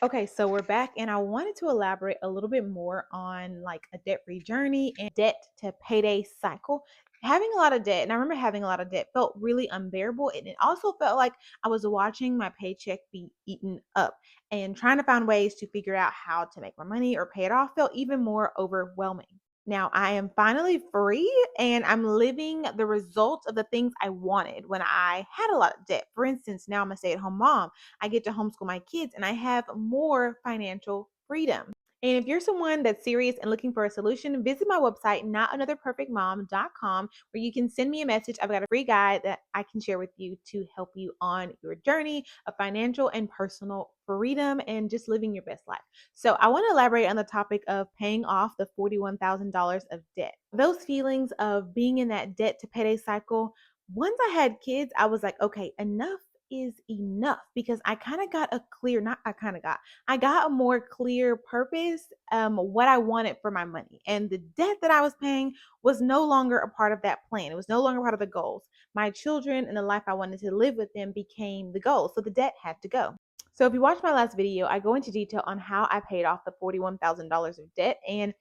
Okay, so we're back, and I wanted to elaborate a little bit more on like a debt-free journey and debt to payday cycle. Having a lot of debt, and I remember having a lot of debt felt really unbearable, and it also felt like I was watching my paycheck be eaten up, and trying to find ways to figure out how to make more money or pay it off felt even more overwhelming. Now I am finally free and I'm living the results of the things I wanted when I had a lot of debt. For instance, now I'm a stay at home mom. I get to homeschool my kids and I have more financial freedom. And if you're someone that's serious and looking for a solution, visit my website, notanotherperfectmom.com, where you can send me a message. I've got a free guide that I can share with you to help you on your journey of financial and personal freedom and just living your best life. So, I want to elaborate on the topic of paying off the $41,000 of debt. Those feelings of being in that debt to payday cycle, once I had kids, I was like, okay, enough is enough because I kind of got a clear, not I kind of got, I got a more clear purpose, what I wanted for my money. And the debt that I was paying was no longer a part of that plan. It was no longer part of the goals. My children and the life I wanted to live with them became the goal. So the debt had to go. So if you watched my last video, I go into detail on how I paid off the $41,000 of debt. And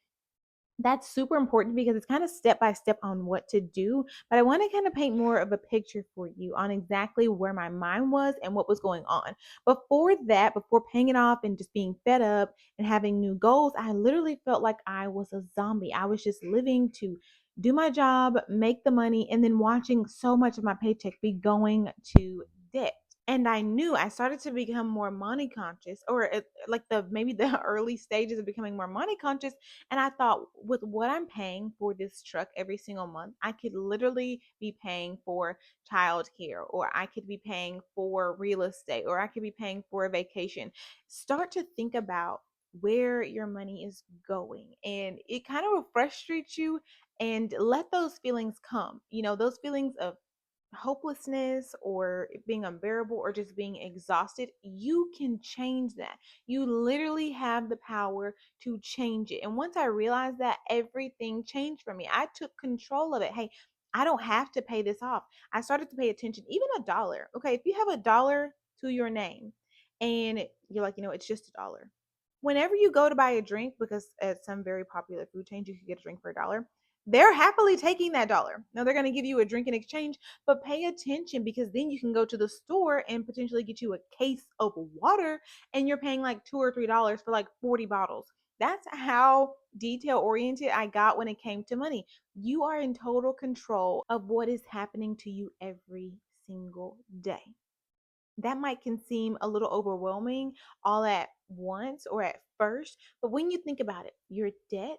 that's super important because it's kind of step by step on what to do. But I want to kind of paint more of a picture for you on exactly where my mind was and what was going on. Before that, before paying it off and just being fed up and having new goals, I literally felt like I was a zombie. I was just living to do my job, make the money, and then watching so much of my paycheck be going to debt. And I knew I started to become more money conscious, or like the maybe the early stages of becoming more money conscious. And I thought, with what I'm paying for this truck every single month, I could literally be paying for childcare, or I could be paying for real estate, or I could be paying for a vacation. Start to think about where your money is going, and it kind of will frustrate you. And let those feelings come. Those feelings of hopelessness or it being unbearable or just being exhausted, you can change that. You literally have the power to change it. And once I realized that, everything changed for me. I took control of it. Hey, I don't have to pay this off. I started to pay attention, even a dollar. Okay, if you have a dollar to your name and you're like, it's just a dollar. Whenever you go to buy a drink, because at some very popular food chains, you can get a drink for a dollar, they're happily taking that dollar. Now they're going to give you a drink in exchange, but pay attention because then you can go to the store and potentially get you a case of water and you're paying like $2 or $3 for like 40 bottles. That's how detail oriented I got when it came to money. You are in total control of what is happening to you every single day. That might can seem a little overwhelming all at once or at first, but when you think about it, your debt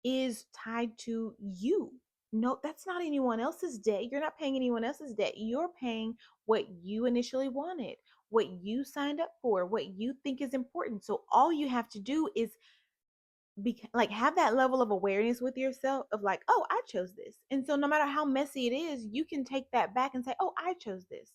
is tied to you. No, that's not anyone else's debt. You're not paying anyone else's debt. You're paying what you initially wanted, what you signed up for, what you think is important. So all you have to do is like have that level of awareness with yourself of like, oh, I chose this. And so no matter how messy it is, you can take that back and say, oh, I chose this,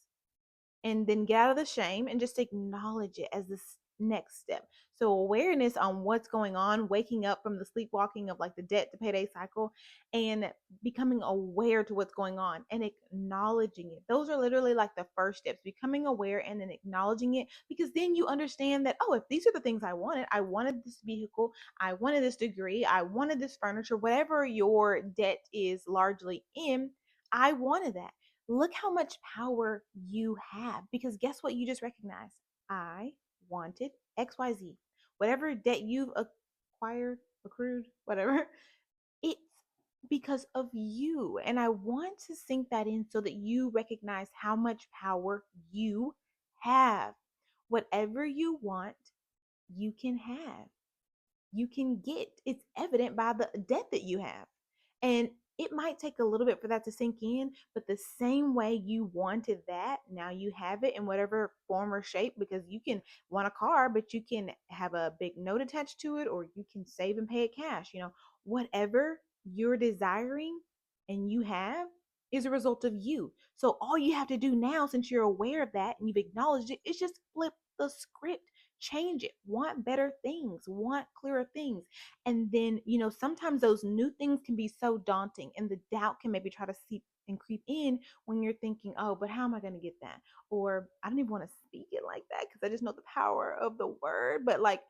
and then get out of the shame and just acknowledge it as this next step. So awareness on what's going on, waking up from the sleepwalking of like the debt to payday cycle and becoming aware to what's going on and acknowledging it. Those are literally like the first steps, becoming aware and then acknowledging it, because then you understand that, oh, if these are the things I wanted this vehicle, I wanted this degree, I wanted this furniture, whatever your debt is largely in, I wanted that. Look how much power you have, because guess what? You just recognized, I wanted XYZ. Whatever debt you've acquired, accrued, whatever, it's because of you. And I want to sink that in so that you recognize how much power you have. Whatever you want, you can have, you can get. It's evident by the debt that you have. And it might take a little bit for that to sink in, but the same way you wanted that, now you have it in whatever form or shape, because you can want a car, but you can have a big note attached to it, or you can save and pay it cash. Whatever you're desiring and you have is a result of you. So all you have to do now, since you're aware of that and you've acknowledged it, is just flip the script. Change it. Want better things, want clearer things. And then, sometimes those new things can be so daunting and the doubt can maybe try to seep and creep in when you're thinking, oh, but how am I going to get that? Or I don't even want to speak it like that because I just know the power of the word, but like,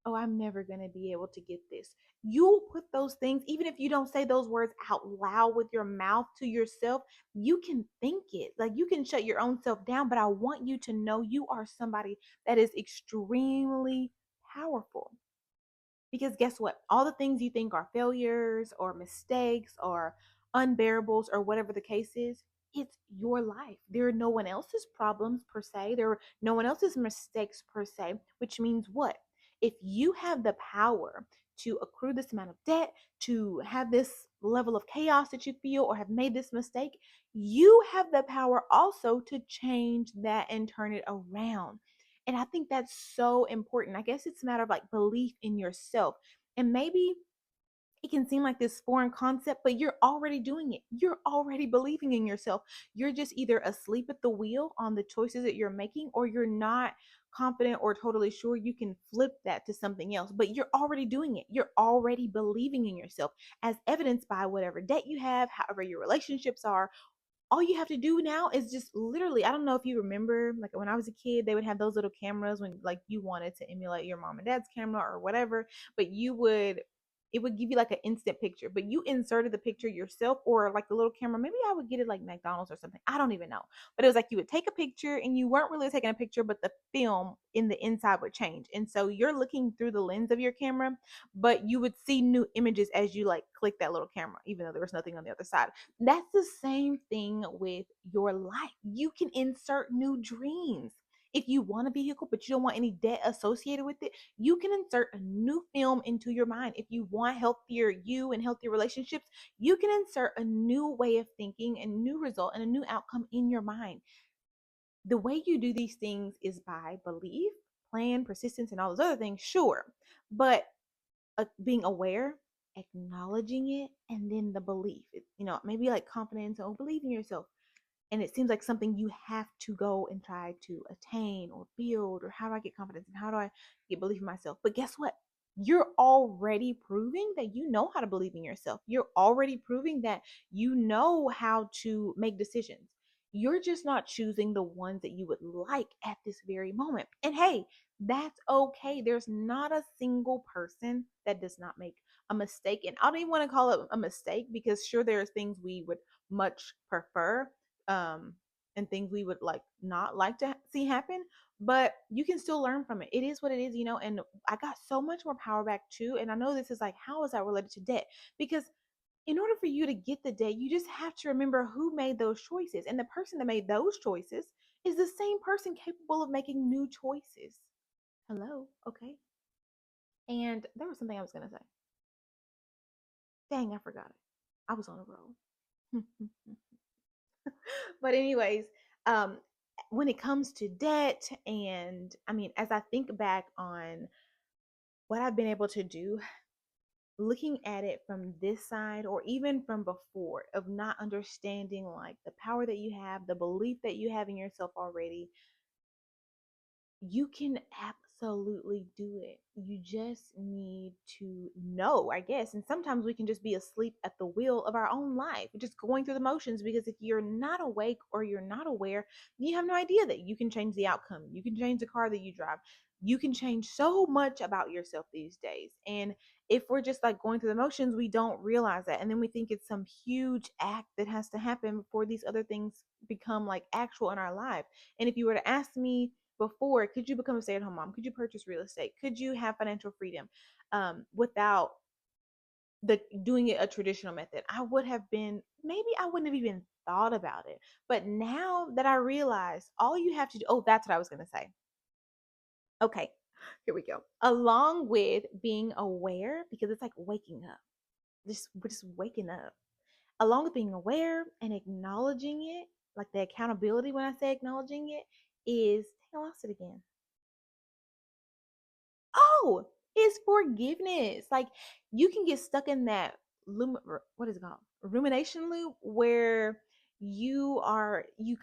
oh, I'm never going to be able to get this. You'll put those things, even if you don't say those words out loud with your mouth to yourself, you can think it. Like you can shut your own self down, but I want you to know you are somebody that is extremely powerful. Because guess what? All the things you think are failures or mistakes or unbearables or whatever the case is, it's your life. There are no one else's problems per se. There are no one else's mistakes per se, which means what? If you have the power to accrue this amount of debt, to have this level of chaos that you feel, or have made this mistake, you have the power also to change that and turn it around. And I think that's so important. I guess it's a matter of like belief in yourself. And maybe it can seem like this foreign concept, but you're already doing it. You're already believing in yourself. You're just either asleep at the wheel on the choices that you're making, or you're not confident or totally sure you can flip that to something else. But you're already doing it. You're already believing in yourself, as evidenced by whatever debt you have, however your relationships are. All you have to do now is just literally, I don't know if you remember, like when I was a kid, they would have those little cameras when like you wanted to emulate your mom and dad's camera or whatever, but it would give you like an instant picture, but you inserted the picture yourself, or like the little camera. Maybe I would get it like McDonald's or something. I don't even know. But it was like you would take a picture and you weren't really taking a picture, but the film in the inside would change. And so you're looking through the lens of your camera, but you would see new images as you like click that little camera, even though there was nothing on the other side. That's the same thing with your life. You can insert new dreams. If you want a vehicle, but you don't want any debt associated with it, you can insert a new film into your mind. If you want healthier you and healthier relationships, you can insert a new way of thinking, a new result, and a new outcome in your mind. The way you do these things is by belief, plan, persistence, and all those other things, sure. But being aware, acknowledging it, and then the belief. Maybe like confidence or believe in yourself. And it seems like something you have to go and try to attain or build, or how do I get confidence and how do I get belief in myself? But guess what? You're already proving that you know how to believe in yourself. You're already proving that you know how to make decisions. You're just not choosing the ones that you would like at this very moment. And hey, that's okay. There's not a single person that does not make a mistake. And I don't even want to call it a mistake, because sure, there's things we would much prefer, um and things we would like not like to see happen, but you can still learn from it. It is what it is, and I got so much more power back too. And I know this is like, how is that related to debt? Because in order for you to get the debt, you just have to remember who made those choices, and the person that made those choices is the same person capable of making new choices. Hello. Okay. And there was something I was going to say. Dang, I forgot it. I was on a roll. But anyways, um when it comes to debt, and I mean, as I think back on what I've been able to do, looking at it from this side or even from before, of not understanding like the power that you have, the belief that you have in yourself already, you can absolutely do it. You just need to know, I guess. And sometimes we can just be asleep at the wheel of our own life, just going through the motions, because if you're not awake or you're not aware, you have no idea that you can change the outcome. You can change the car that you drive. You can change so much about yourself these days. And if we're just like going through the motions, we don't realize that. And then we think it's some huge act that has to happen before these other things become like actual in our life. And if you were to ask me before, could you become a stay-at-home mom? Could you purchase real estate? Could you have financial freedom without the doing it a traditional method? I would have been, maybe I wouldn't have even thought about it. But now that I realize all you have to do, oh, that's what I was going to say. Okay, here we go. Along with being aware, because it's like waking up. We're just waking up. Along with being aware and acknowledging it, like the accountability, when I say acknowledging it, is, dang, I lost it again. Oh, it's forgiveness. Like you can get stuck in that what is it called? Rumination loop, where you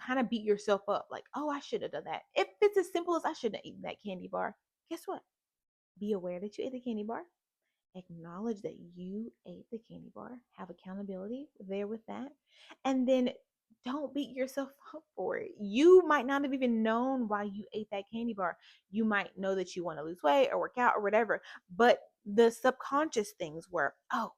kind of beat yourself up like, oh, I should have done that. If it's as simple as I shouldn't have eaten that candy bar, guess what? Be aware that you ate the candy bar. acknowledge that you ate the candy bar, have accountability there with that, and then don't beat yourself up for it. You might not have even known why you ate that candy bar. You might know that you want to lose weight or work out or whatever, but the subconscious things were, oh,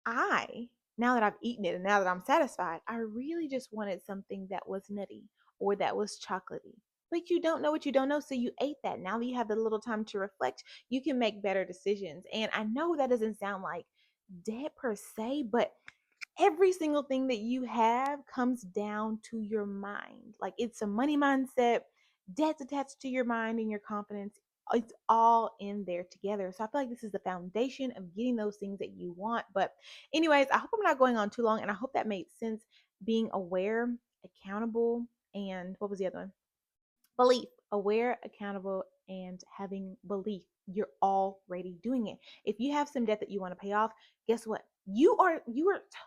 I, now that I've eaten it and now that I'm satisfied, I really just wanted something that was nutty or that was chocolatey. But you don't know what you don't know, so you ate that. Now that you have the little time to reflect, you can make better decisions. And I know that doesn't sound like debt per se, but every single thing that you have comes down to your mind. Like it's a money mindset, debt's attached to your mind and your confidence. It's all in there together. So I feel like this is the foundation of getting those things that you want. But, anyways, I hope I'm not going on too long, and I hope that made sense. Being aware, accountable, and what was the other one? Belief. Aware, accountable, and having belief. You're already doing it. If you have some debt that you want to pay off, guess what? You are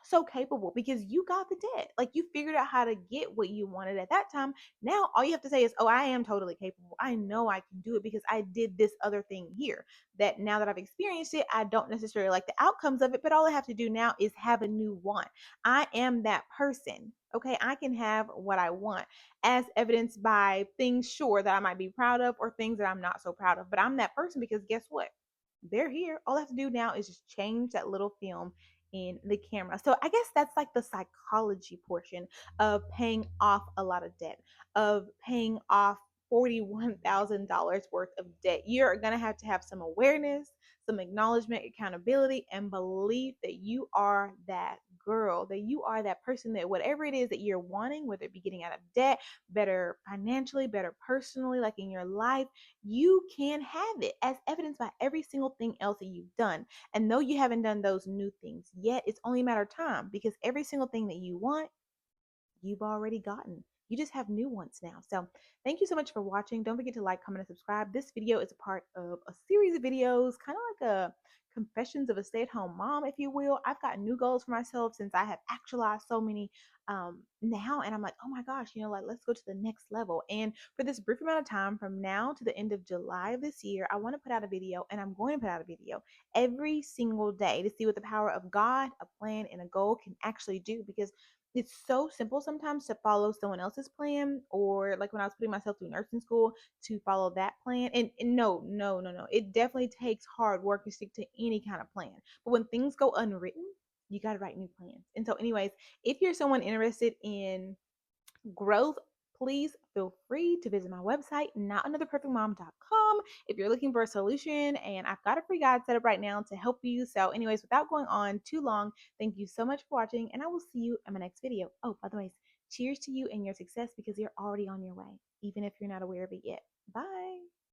so capable because you got the debt. Like you figured out how to get what you wanted at that time. Now all you have to say is, "Oh, I am totally capable. I know I can do it because I did this other thing here." That now that I've experienced it, I don't necessarily like the outcomes of it, but all I have to do now is have a new want. I am that person. Okay, I can have what I want as evidenced by things, sure, that I might be proud of or things that I'm not so proud of. But I'm that person because guess what? They're here. All I have to do now is just change that little film in the camera. So I guess that's like the psychology portion of paying off a lot of debt, of paying off $41,000 worth of debt. You're going to have some awareness, some acknowledgement, accountability, and belief that you are that girl, that you are that person, that whatever it is that you're wanting, whether it be getting out of debt, better financially, better personally, like in your life, you can have it as evidenced by every single thing else that you've done. And though you haven't done those new things yet, it's only a matter of time because every single thing that you want, you've already gotten. You just have new ones now. So thank you so much for watching. Don't forget to like, comment, and subscribe. This video is a part of a series of videos, kind of like a confessions of a stay-at-home mom, if you will. I've got new goals for myself since I have actualized so many now, and I'm like, oh my gosh, like let's go to the next level. And for this brief amount of time from now to the end of July of this year, I want to put out a video, and I'm going to put out a video every single day to see what the power of God, a plan, and a goal can actually do, because it's so simple sometimes to follow someone else's plan, or like when I was putting myself through nursing school to follow that plan. And no, no, no, no. It definitely takes hard work to stick to any kind of plan. But when things go unwritten, you got to write new plans. And so, anyways, if you're someone interested in growth, please feel free to visit my website, notanotherperfectmom.com, if you're looking for a solution. And I've got a free guide set up right now to help you. So, anyways, without going on too long, thank you so much for watching, and I will see you in my next video. Oh, by the way, cheers to you and your success because you're already on your way, even if you're not aware of it yet. Bye.